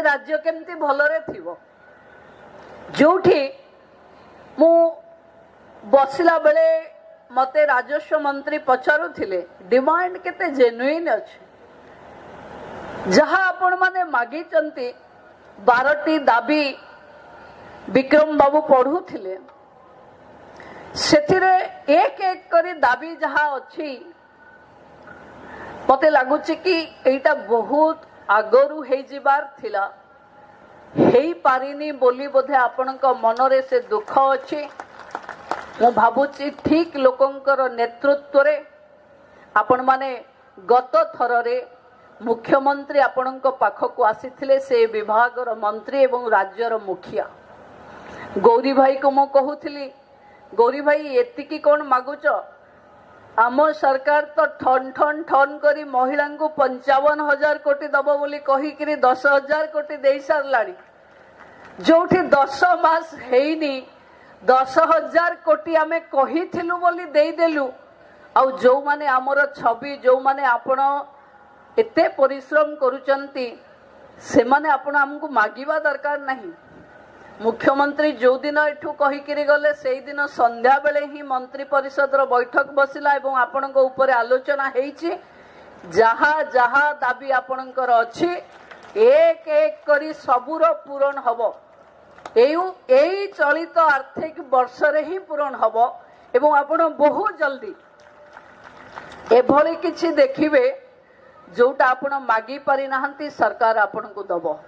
राज्य केमती भलरे थिबो जोठी मु बसिला बेले मते राजस्व मंत्री पचारुथिले डिमांड केते जेन्युइन अछि जहा आपण माने मागी चंती 12टी दाबी विक्रम बाबू पढ़ुथिले सेथिरे एक एक करी दाबी जहा अछि मते लागुछि कि एटा बहुत आगरु हे जिबार थिला हेई पारिनी बोली बोधे आपणक मनरे से दुख अछि मु भाबुछि ठीक लोकंकर नेतृत्व रे आपण माने गत थररे मुख्यमंत्री आपणक पाखक आसीथिले से विभागर मंत्री एवं राज्यर मुखिया गौरी भाई को मु कहूथिली गौरी भाई एतिकी कौन मागुच आम सरकार तो ठन ठन ठन करी महिला को 55,000 कोटी दब बोली कहीकि 10,000 कोटी दे सारलानी जोठी 10 मास हेनी 10,000 कोटी आमे कहिथिलु बोली देदेलु आउ जो माने आमर छवि जो माने आपण एते परिश्रम करूचंती से माने आपण हमको मागिबा दरकार नहीं मुख्यमंत्री जो दिन एठू कहीकि गले से दिन संध्या बेले ही मंत्री परिषद रो बैठक बसिला एवं आपणक ऊपर आलोचना हेइछि जहा जहा दाबी आपणकर अछि एक एक करी सबुर पूरण हबो एई चलित आर्थिक वर्ष रे ही पूरण हबो एवं आपण बहुत जल्दी एभली किछि देखिबे जोटा आपण मागी पारि नाहंती सरकार आपणको दबो।